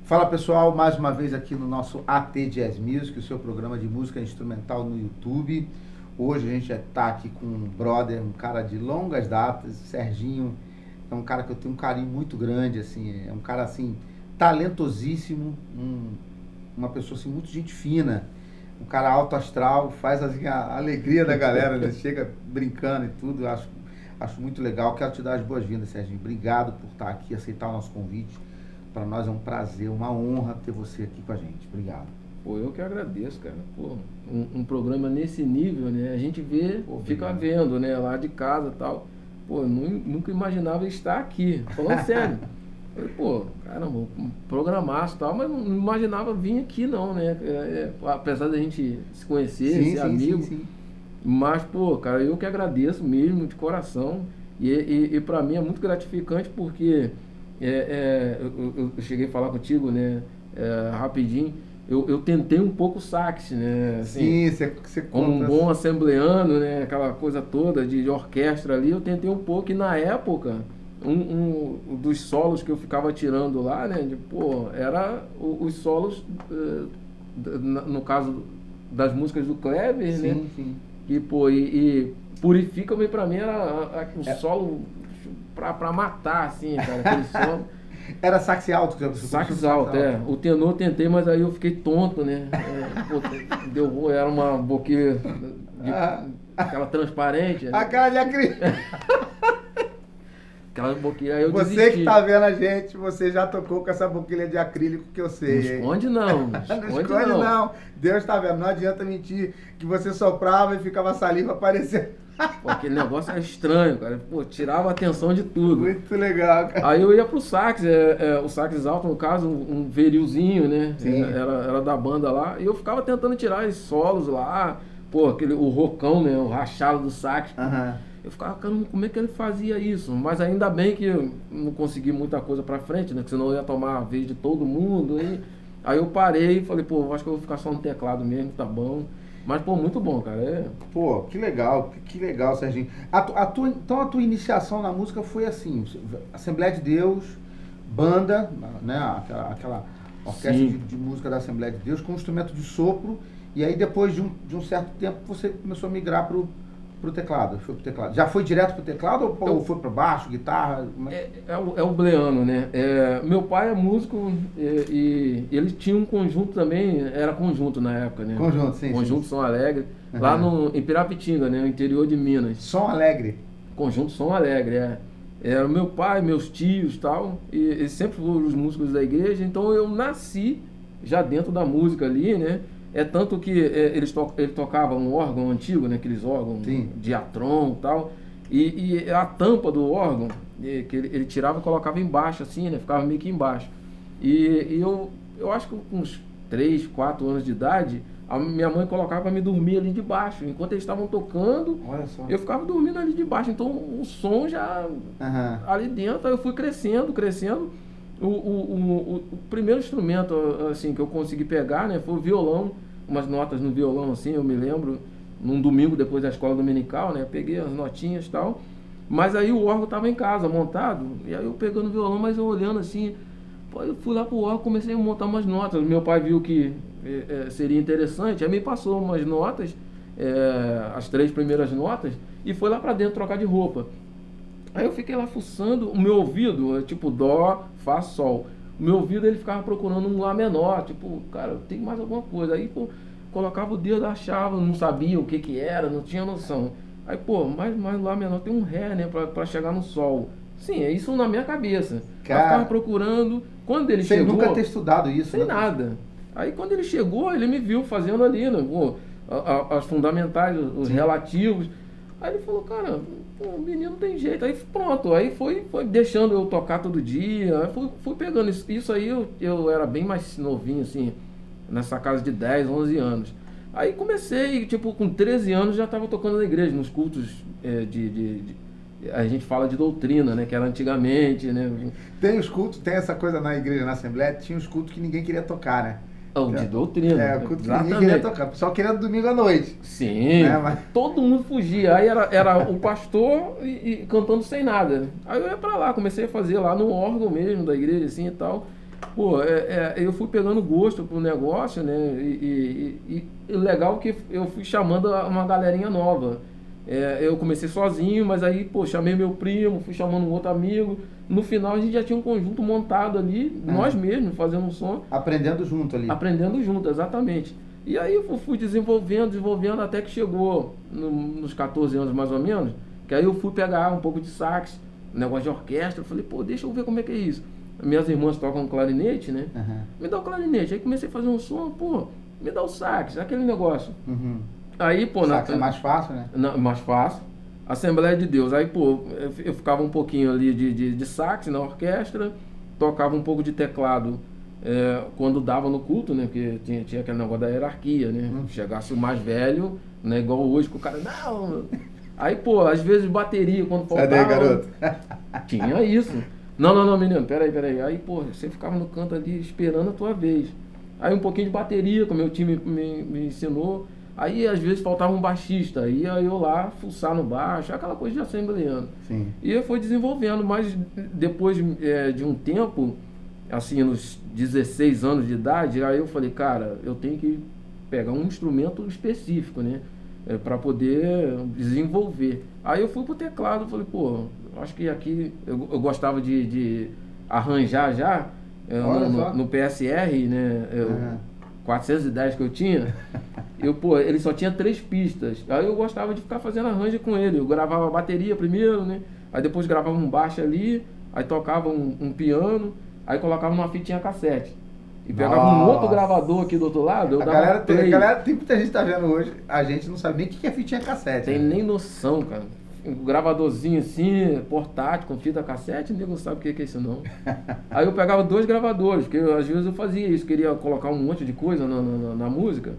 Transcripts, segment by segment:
Fala pessoal, mais uma vez aqui no nosso AT Jazz Music, o seu programa de música instrumental no YouTube. Hoje a gente está aqui com um brother, um cara de longas datas, Serginho. É um cara que eu tenho um carinho muito grande, assim, é um cara assim, talentosíssimo, uma pessoa assim, muito gente fina, um cara alto astral, faz assim, a alegria da galera, né? Chega brincando e tudo, eu acho muito legal. Quero te dar as boas-vindas, Serginho. Obrigado por estar aqui, aceitar o nosso convite. Para nós é um prazer, uma honra ter você aqui com a gente. Obrigado. Pô, eu que agradeço, cara. Pô, um programa nesse nível, né? A gente vê, fica vendo, né? Lá de casa e tal. Pô, eu nunca imaginava estar aqui. Falando sério. Falei, pô, caramba, um programaço e tal, mas não imaginava vir aqui não, né? Apesar da gente se conhecer, ser amigo. Sim. Mas, pô, cara, eu que agradeço mesmo, de coração. E para mim é muito gratificante porque eu cheguei a falar contigo, né? Rapidinho. Eu tentei um pouco o sax, né? Assim, sim, você como um bom assembleano, né? Aquela coisa toda de orquestra ali, eu tentei um pouco e na época, um dos solos que eu ficava tirando lá, né? Era os solos, no caso das músicas do Kleber, né? Sim. E, pô, e Purifica-me pra mim era um solo pra matar, assim, cara, aquele solo. Era sax alto? Sax alto, é. O tenor eu tentei, mas aí eu fiquei tonto, né? Era uma boquinha aquela transparente. Aquela de acrílico. Aquela boquinha, aí eu Você desisti. que tá vendo a gente, você já tocou com essa boquilha de acrílico que eu sei. Não esconde não. Não esconde não. Deus tá vendo, não adianta mentir que você soprava e ficava a saliva aparecendo. Pô, aquele negócio era estranho, cara. Pô, tirava a atenção de tudo. Muito legal, cara. Aí eu ia pro sax, o sax alto, no caso, um verilzinho, né? Sim. Era da banda lá. E eu ficava tentando tirar os solos lá. Pô, o rocão, né? O rachado do sax. Uhum. Eu ficava, caramba, como é que ele fazia isso? Mas ainda bem que eu não consegui muita coisa pra frente, né? Que senão eu ia tomar a vez de todo mundo. Aí eu parei e falei, pô, acho que eu vou ficar só no teclado mesmo, tá bom. Mas, pô, muito bom, cara. Pô, que legal, Serginho. Então a tua iniciação na música foi assim, Assembleia de Deus, banda, né? Aquela orquestra de música da Assembleia de Deus com instrumento de sopro, e aí depois de um certo tempo você começou a migrar pro teclado, foi pro teclado. Já foi direto pro teclado ou foi pro baixo, guitarra? É o bleano, né? Meu pai é músico e ele tinha um conjunto também, era conjunto na época, né? Conjunto, sim. Conjunto Som Alegre, lá em Pirapitinga, né? No interior de Minas. Som Alegre? Conjunto Som Alegre, Era meu pai, meus tios e tal, e sempre foram os músicos da igreja, então eu nasci já dentro da música ali, né? Tanto que ele tocava um órgão antigo, né? Aqueles órgãos Diatron e tal. E a tampa do órgão, que ele tirava e colocava embaixo, assim, né? Ficava meio que embaixo. E eu acho que com uns 3, 4 anos de idade, a minha mãe colocava para me dormir ali debaixo. Enquanto eles estavam tocando, eu ficava dormindo ali debaixo. Então o som já ali dentro, aí eu fui crescendo. O primeiro instrumento assim que eu consegui pegar, né, foi o violão, umas notas no violão assim, eu me lembro, num domingo depois da escola dominical, né, peguei as notinhas e tal, mas aí o órgão estava em casa montado, e aí eu pegando o violão, mas eu olhando assim, pô, eu fui lá pro órgão, comecei a montar umas notas, meu pai viu que seria interessante, aí me passou umas notas, as 3 primeiras notas, e foi lá para dentro trocar de roupa. Aí eu fiquei lá fuçando, o meu ouvido, tipo Dó, Fá, Sol. O meu ouvido ele ficava procurando um Lá menor, tipo, cara, tem mais alguma coisa. Aí, pô, colocava o dedo, achava, não sabia o que era, não tinha noção. Aí, pô, mais Lá menor tem um Ré, né, pra chegar no Sol. Sim, é isso na minha cabeça. Cara, eu ficava procurando, quando ele chegou... Sem nunca ter estudado isso, sem nada. Aí quando ele chegou, ele me viu fazendo ali, né, pô, as fundamentais, os relativos. Aí ele falou, cara... Pô, o menino tem jeito, aí pronto, aí foi deixando eu tocar todo dia, aí fui pegando isso aí, eu era bem mais novinho, assim, nessa casa de 10, 11 anos. Aí comecei, tipo, com 13 anos já estava tocando na igreja, nos cultos a gente fala de doutrina, né, que era antigamente, né. Tem os cultos, tem essa coisa na igreja, na Assembleia, tinha os cultos que ninguém queria tocar, né? De doutrina. O culto que ninguém queria tocar, só queria domingo à noite. Sim, né? Mas... todo mundo fugia. Aí era o pastor e cantando sem nada. Aí eu ia pra lá, comecei a fazer lá no órgão mesmo da igreja, assim e tal. Pô, eu fui pegando gosto pro negócio, né? E o legal é que eu fui chamando uma galerinha nova. Eu comecei sozinho, mas aí, pô, chamei meu primo, fui chamando um outro amigo. No final a gente já tinha um conjunto montado ali, nós mesmos, fazendo um som. Aprendendo junto ali. Aprendendo junto, exatamente. E aí eu fui desenvolvendo, até que chegou nos 14 anos mais ou menos, que aí eu fui pegar um pouco de sax, negócio de orquestra. Eu falei, pô, deixa eu ver como é que é isso. Minhas irmãs tocam clarinete, né? Uhum. Me dá o clarinete. Aí comecei a fazer um som, pô, me dá o sax, aquele negócio. Uhum. Aí, pô... Sax é mais fácil, né? Mais fácil. Assembleia de Deus. Aí, pô, eu ficava um pouquinho ali de sax na orquestra, tocava um pouco de teclado quando dava no culto, né? Porque tinha aquele negócio da hierarquia, né? Chegasse o mais velho, né? Igual hoje, que o cara... Não! Aí, pô, às vezes bateria, quando faltava... Cadê, garoto? Tinha isso. Não, menino, peraí. Aí, pô, você ficava no canto ali esperando a tua vez. Aí um pouquinho de bateria, como meu time me ensinou. Aí, às vezes, faltava um baixista. Aí eu lá, fuçar no baixo, aquela coisa de assembleando. Sim. E eu fui desenvolvendo, mas depois de um tempo, assim, nos 16 anos de idade, aí eu falei, cara, eu tenho que pegar um instrumento específico, né? Para poder desenvolver. Aí eu fui pro teclado, falei, pô, acho que aqui eu gostava de arranjar já no PSR, né? 410 que eu tinha, ele só tinha 3 pistas. Aí eu gostava de ficar fazendo arranjo com ele. Eu gravava a bateria primeiro, né? Aí depois gravava um baixo ali, aí tocava um piano, aí colocava uma fitinha cassete. E pegava um outro gravador aqui do outro lado, a galera, tem muita gente que tá vendo hoje, a gente não sabe nem o que é fitinha cassete. Tem nem noção, cara. Um gravadorzinho assim, portátil, com fita cassete, ninguém não sabe o que é isso não. Aí eu pegava 2 gravadores, porque às vezes eu fazia isso, queria colocar um monte de coisa na música.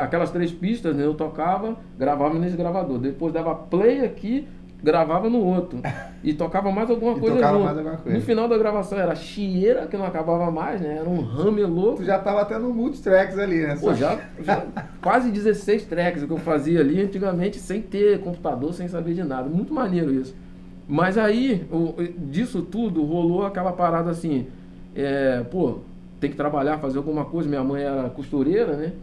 Aquelas 3 pistas, né, eu tocava, gravava nesse gravador. Depois dava play aqui, gravava no outro. E tocava mais alguma coisa junto. No final da gravação era chieira, que não acabava mais, né? Era um hammer louco. Tu já tava tendo multitracks ali, né? Pô, já quase 16 tracks que eu fazia ali antigamente, sem ter computador, sem saber de nada. Muito maneiro isso. Mas aí, disso tudo, rolou aquela parada assim, pô, tem que trabalhar, fazer alguma coisa. Minha mãe era costureira, né?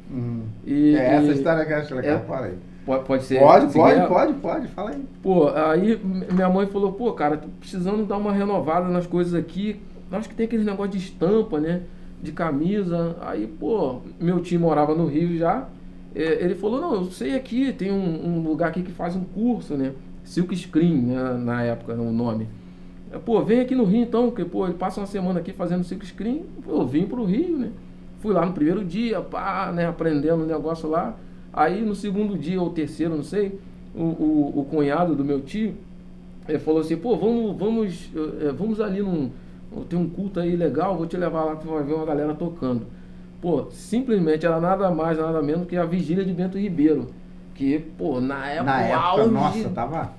Essa história que eu acho legal, fala aí. Pode ser. Pode, fala aí. Pô, aí minha mãe falou, pô, cara, tô precisando dar uma renovada nas coisas aqui. Acho que tem aquele negócio de estampa, né? De camisa. Aí, pô, meu tio morava no Rio já. Ele falou, não, eu sei aqui, tem um lugar aqui que faz um curso, né? Silk Screen, né? Na época, o nome. Pô, vem aqui no Rio então, porque, pô, ele passa uma semana aqui fazendo Silk Screen. Eu vim pro Rio, né? Fui lá no primeiro dia, pá, né? Aprendendo o negócio lá. Aí no segundo dia ou terceiro, não sei, o cunhado do meu tio, ele falou assim, pô, vamos ali tem um culto aí legal, vou te levar lá que vai ver uma galera tocando. Pô, simplesmente era nada mais, nada menos que a vigília de Bento Ribeiro. Que, pô, na época auge, nossa, tava...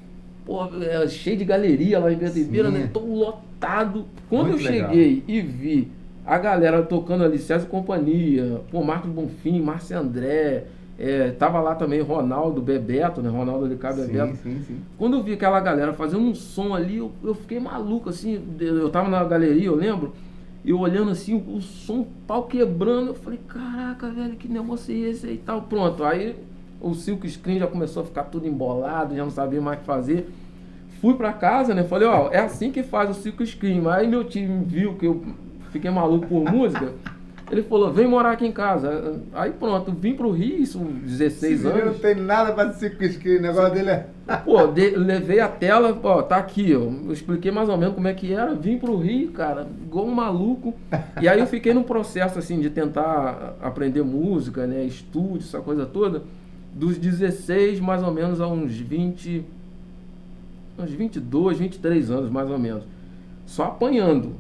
Pô, cheio de galeria lá em Bento Ribeiro, né? Tô lotado. Quando muito eu cheguei e vi a galera tocando ali, César e Companhia, pô, Marcos Bonfim, Márcio André... tava lá também Ronaldo Bebeto, né? Ronaldo Alicá Bebeto. Sim. Quando eu vi aquela galera fazendo um som ali, eu fiquei maluco, assim. Eu tava na galeria, eu lembro, e eu olhando assim, o som, pau quebrando. Eu falei, caraca, velho, que negócio é esse aí e tal? Pronto, aí o Silk Screen já começou a ficar tudo embolado, já não sabia mais o que fazer. Fui pra casa, né? Falei, ó, é assim que faz o Silk Screen. Mas aí meu time viu que eu fiquei maluco por música. Ele falou, vem morar aqui em casa. Aí pronto, vim pro Rio, isso 16 anos. Não tem nada pra dizer que o negócio dele é... Pô, levei a tela, ó, tá aqui, ó. Eu expliquei mais ou menos como é que era. Vim pro Rio, cara, igual um maluco. E aí eu fiquei num processo, assim, de tentar aprender música, né, estúdio, essa coisa toda. Dos 16, mais ou menos, a uns 22, 23 anos, mais ou menos. Só apanhando.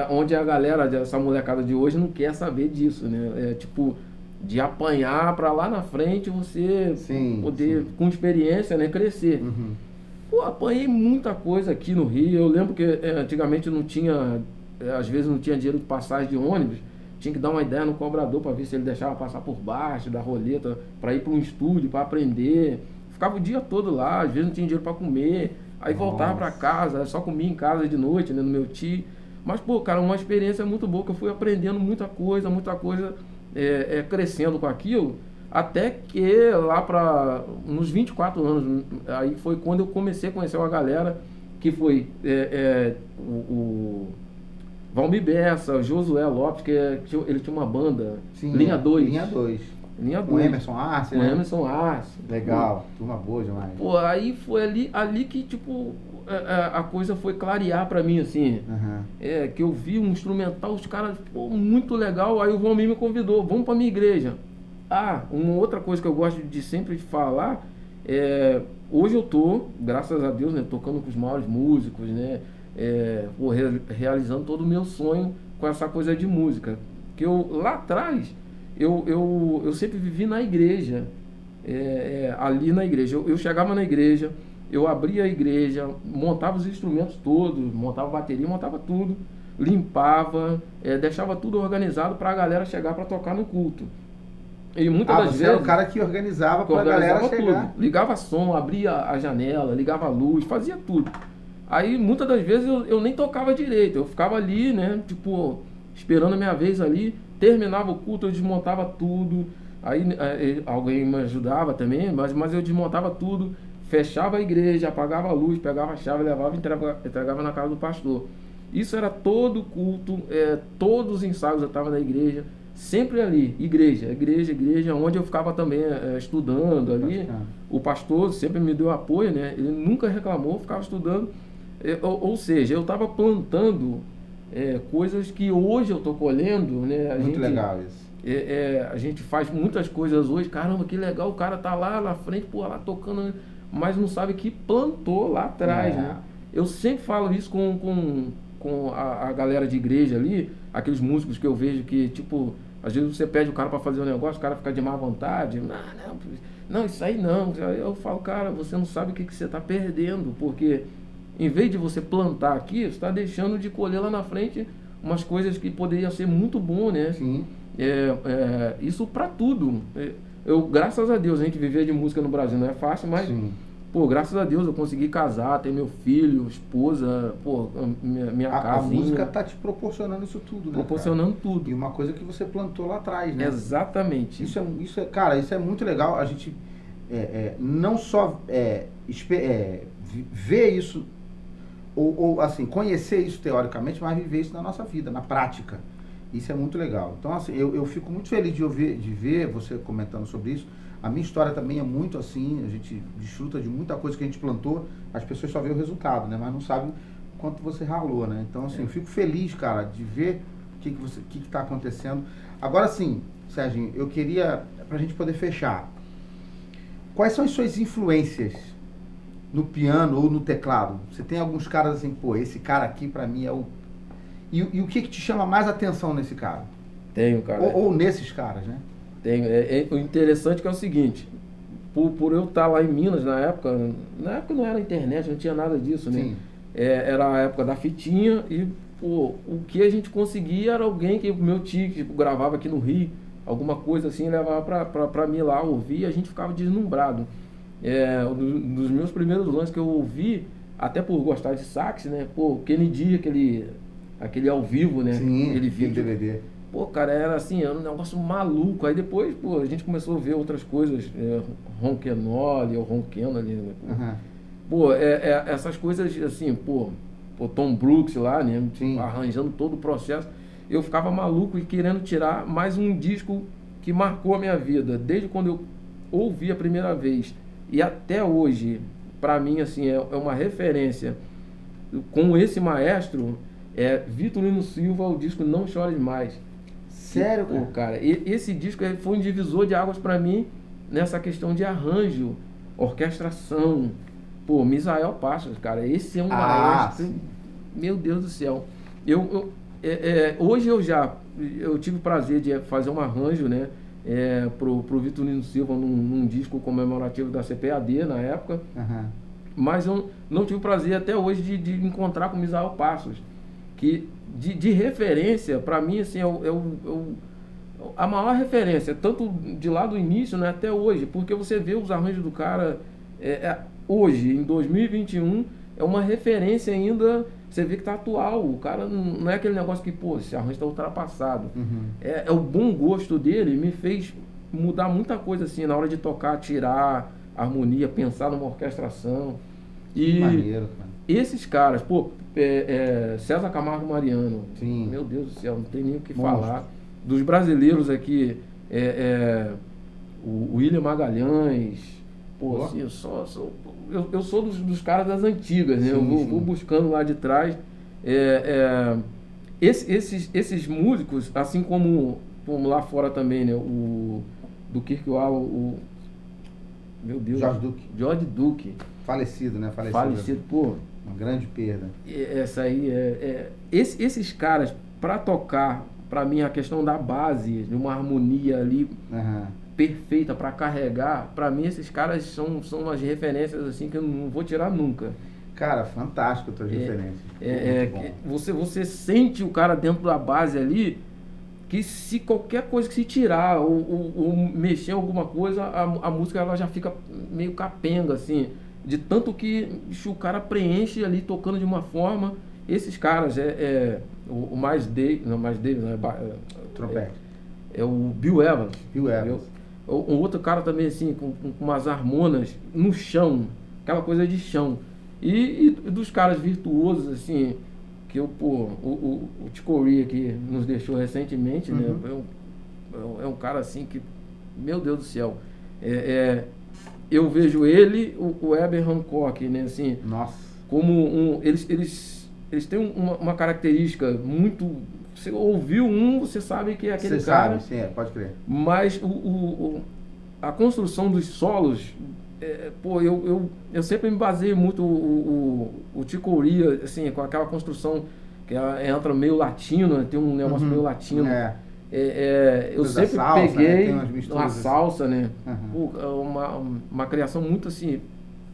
Onde a galera, essa molecada de hoje não quer saber disso, né? Tipo, de apanhar pra lá na frente você poder, com experiência, né, crescer. Uhum. Pô, apanhei muita coisa aqui no Rio. Eu lembro que antigamente não tinha, às vezes não tinha dinheiro de passagem de ônibus. Tinha que dar uma ideia no cobrador para ver se ele deixava passar por baixo da roleta para ir para um estúdio, para aprender. Ficava o dia todo lá, às vezes não tinha dinheiro para comer. Aí voltava para casa, só comia em casa de noite, né, no meu tio. Mas, pô, cara, uma experiência muito boa, que eu fui aprendendo muita coisa, crescendo com aquilo, até que lá para nos 24 anos, aí foi quando eu comecei a conhecer uma galera, que foi o Valmir Bessa, Josué Lopes, ele tinha uma banda, Sim, Linha 2. Linha 2. Linha Com 2. Emerson Arce, Com né? Emerson Arce. Legal, turma boa demais. Pô, aí foi ali que, tipo, a coisa foi clarear pra mim, assim. Uhum. Que eu vi um instrumental, os caras, pô, muito legal. Aí o Valmir me convidou, vamos pra minha igreja. Uma outra coisa que eu gosto de sempre falar, hoje eu tô, graças a Deus, né, tocando com os maiores músicos, né, realizando todo o meu sonho com essa coisa de música. Que eu, lá atrás, eu sempre vivi na igreja, ali na igreja. Eu chegava na igreja, eu abria a igreja, montava os instrumentos todos, montava bateria, montava tudo, limpava, deixava tudo organizado para a galera chegar para tocar no culto. E muitas das você vezes era o cara que organizava para a galera chegar. Tudo. Ligava som, abria a janela, ligava a luz, fazia tudo. Aí muitas das vezes eu nem tocava direito, eu ficava ali, né, tipo, esperando a minha vez ali, terminava o culto, eu desmontava tudo, aí alguém me ajudava também, mas eu desmontava tudo, fechava a igreja, apagava a luz, pegava a chave, levava e entregava na casa do pastor. Isso era todo culto, todos os ensaios eu estava na igreja, sempre ali, igreja, onde eu ficava também estudando ali. O pastor sempre me deu apoio, né? Ele nunca reclamou, ficava estudando. Ou seja, eu estava plantando coisas que hoje eu estou colhendo, né? Muito legal isso. A gente faz muitas coisas hoje, caramba, que legal, o cara tá lá na frente, pô, lá tocando, mas não sabe que plantou lá atrás, né? Eu sempre falo isso com a galera de igreja ali, aqueles músicos que eu vejo que, tipo, às vezes você pede o cara para fazer um negócio, o cara fica de má vontade, não, isso aí não. Eu falo, cara, você não sabe o que você está perdendo, porque em vez de você plantar aqui, você está deixando de colher lá na frente umas coisas que poderiam ser muito bom, né? Sim. Isso para tudo. Graças a Deus, a gente viver de música no Brasil não é fácil, mas... Sim. Pô, graças a Deus eu consegui casar, ter meu filho, esposa, pô, minha casinha. A música tá te proporcionando isso tudo, né? Proporcionando tudo. E uma coisa que você plantou lá atrás, né? Exatamente. Cara, isso é muito legal. A gente não só ver isso, ou assim, conhecer isso teoricamente, mas viver isso na nossa vida, na prática. Isso é muito legal. Então, assim, eu fico muito feliz de ver você comentando sobre isso. A minha história também é muito assim, a gente desfruta de muita coisa que a gente plantou, as pessoas só veem o resultado, né? Mas não sabem o quanto você ralou, né? Então, assim, eu fico feliz, cara, de ver o que está acontecendo. Agora, sim, Serginho, eu queria, pra gente poder fechar, quais são as suas influências no piano ou no teclado? Você tem alguns caras assim, pô, esse cara aqui pra mim é o... E o que te chama mais atenção nesse cara? Tenho, cara. Ou nesses caras, né? O interessante que é o seguinte, por eu estar lá em Minas na época não era internet, não tinha nada disso, né? Sim. Era a época da fitinha e, pô, o que a gente conseguia era alguém que o meu tio, tipo, gravava aqui no Rio, alguma coisa assim, levava pra mim lá ouvir e a gente ficava deslumbrado. Um dos meus primeiros lances que eu ouvi, até por gostar de sax, né? Pô, Kennedy, aquele ao vivo, né? Sim, aquele vídeo. DVD. Pô, cara, era assim, era um negócio maluco. Aí depois, pô, a gente começou a ver outras coisas, Ronquenoli, ou Ronquenoli, né? Uhum. Pô, essas coisas, assim, pô, Tom Brooks lá, né? Sim. Arranjando todo o processo. Eu ficava maluco e querendo tirar mais um disco que marcou a minha vida. Desde quando eu ouvi a primeira vez e até hoje, pra mim, assim, é uma referência. Com esse maestro, Vitorino Silva, o disco Não Chores Mais. Sério, cara? Pô, cara, esse disco foi um divisor de águas para mim nessa questão de arranjo, orquestração. Pô, Misael Passos, cara, esse é um maestro. Sim. Meu Deus do céu. Hoje eu tive o prazer de fazer um arranjo, né, pro Vitorino Silva num disco comemorativo da CPAD na época. Uhum. Mas eu não tive o prazer até hoje de encontrar com Misael Passos, que de referência, para mim, assim, a maior referência, tanto de lá do início, né, até hoje, porque você vê os arranjos do cara hoje, em 2021, é uma referência ainda, você vê que tá atual. O cara não é aquele negócio que, pô, esse arranjo tá ultrapassado. Uhum. É o bom gosto dele me fez mudar muita coisa assim, na hora de tocar, tirar harmonia, pensar numa orquestração. Que maneiro, cara. Esses caras, pô, César Camargo Mariano, Sim. meu Deus do céu, não tem nem o que Monstro. falar. Dos brasileiros aqui, o William Magalhães, pô, assim, eu sou dos caras das antigas, né? Sim, Eu vou buscando lá de trás. Esses músicos, assim como lá fora também, né? Do Kirkwall, meu Deus. George Duke. Falecido, né? Falecido, pô. Uma grande perda. Essa aí esses caras, pra tocar, pra mim, a questão da base, de uma harmonia ali perfeita pra carregar, pra mim esses caras são umas referências assim que eu não vou tirar nunca. Cara, fantástico as tuas referências. Você sente o cara dentro da base ali, que se qualquer coisa que se tirar ou mexer em alguma coisa, a música ela já fica meio capenga, assim, de tanto que o cara preenche ali tocando de uma forma. Esses caras, o Miles Davis, não é trompete. É o Bill Evans. Um outro cara também, assim, com umas harmonas no chão, aquela coisa de chão. E dos caras virtuosos, assim, que o Chick Corea que nos deixou recentemente, né? É um cara assim que, meu Deus do céu, eu vejo ele, o Herbie Hancock, né? Assim, nossa, como eles têm uma característica muito. Você ouviu você sabe que é aquele cara. Você sabe, sim, pode crer. Mas a construção dos solos, eu sempre me baseio muito o Chick Corea, assim, com aquela construção que entra meio latino, né? Tem um negócio meio latino. Eu sempre salsa, peguei né? uma salsa, né? Uma criação muito assim,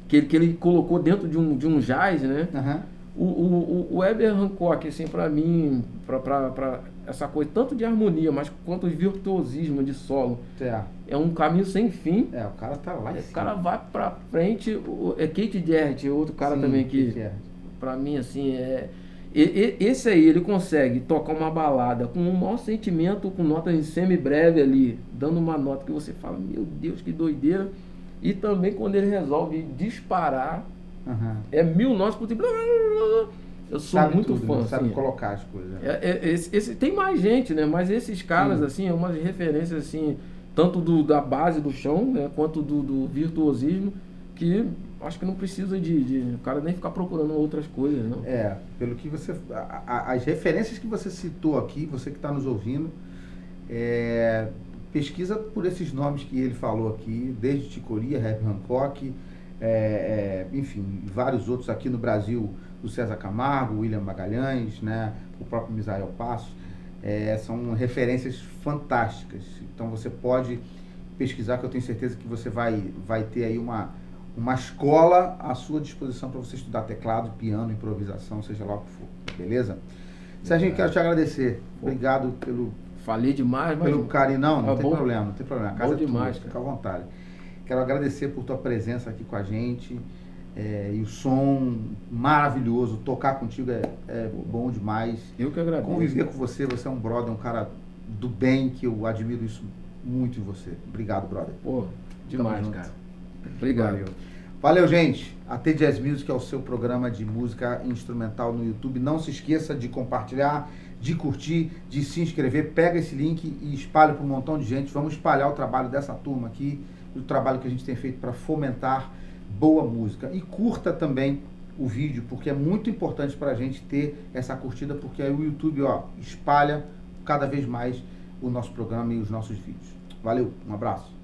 que ele colocou dentro de um jazz, né? O Herbie Hancock, assim, pra mim, pra essa coisa, tanto de harmonia, mas quanto de virtuosismo de solo, é um caminho sem fim. O cara tá lá. O cara vai pra frente. Keith Jarrett, outro cara também que, pra mim, assim, esse aí, ele consegue tocar uma balada com o maior sentimento, com notas em semi-breve ali, dando uma nota que você fala, meu Deus, que doideira. E também quando ele resolve disparar, é 1000 notas por tempo. Eu sou muito fã. Né? Sabe assim, colocar as coisas. Tem mais gente, né? Mas esses caras, assim, é umas referências, assim, tanto da base do chão, né? Quanto do virtuosismo, que acho que não precisa o cara nem ficar procurando outras coisas, não. Pelo que você... As referências que você citou aqui, você que está nos ouvindo, pesquisa por esses nomes que ele falou aqui, desde Chick Corea, Herbie Hancock, enfim, vários outros aqui no Brasil, o César Camargo, o William Magalhães, né, o próprio Misael Passos, são referências fantásticas. Então você pode pesquisar, que eu tenho certeza que você vai ter aí uma escola à sua disposição para você estudar teclado, piano, improvisação, seja lá o que for, beleza? Serginho, quero te agradecer. Obrigado pelo... Falei demais, mas... Pelo carinho, não tem problema, não tem problema. A casa bom demais, fica à vontade. Quero agradecer por tua presença aqui com a gente, e o som maravilhoso, tocar contigo é bom demais. Eu que agradeço. Conviver com você é um brother, um cara do bem, que eu admiro isso muito em você. Obrigado, brother. Pô, demais, cara. Obrigado. Valeu, gente. A AT Jazz Music é o seu programa de música instrumental no YouTube. Não se esqueça de compartilhar, de curtir, de se inscrever. Pega esse link e espalha para um montão de gente. Vamos espalhar o trabalho dessa turma aqui, o trabalho que a gente tem feito para fomentar boa música. E curta também o vídeo, porque é muito importante para a gente ter essa curtida, porque aí o YouTube espalha cada vez mais o nosso programa e os nossos vídeos. Valeu, um abraço.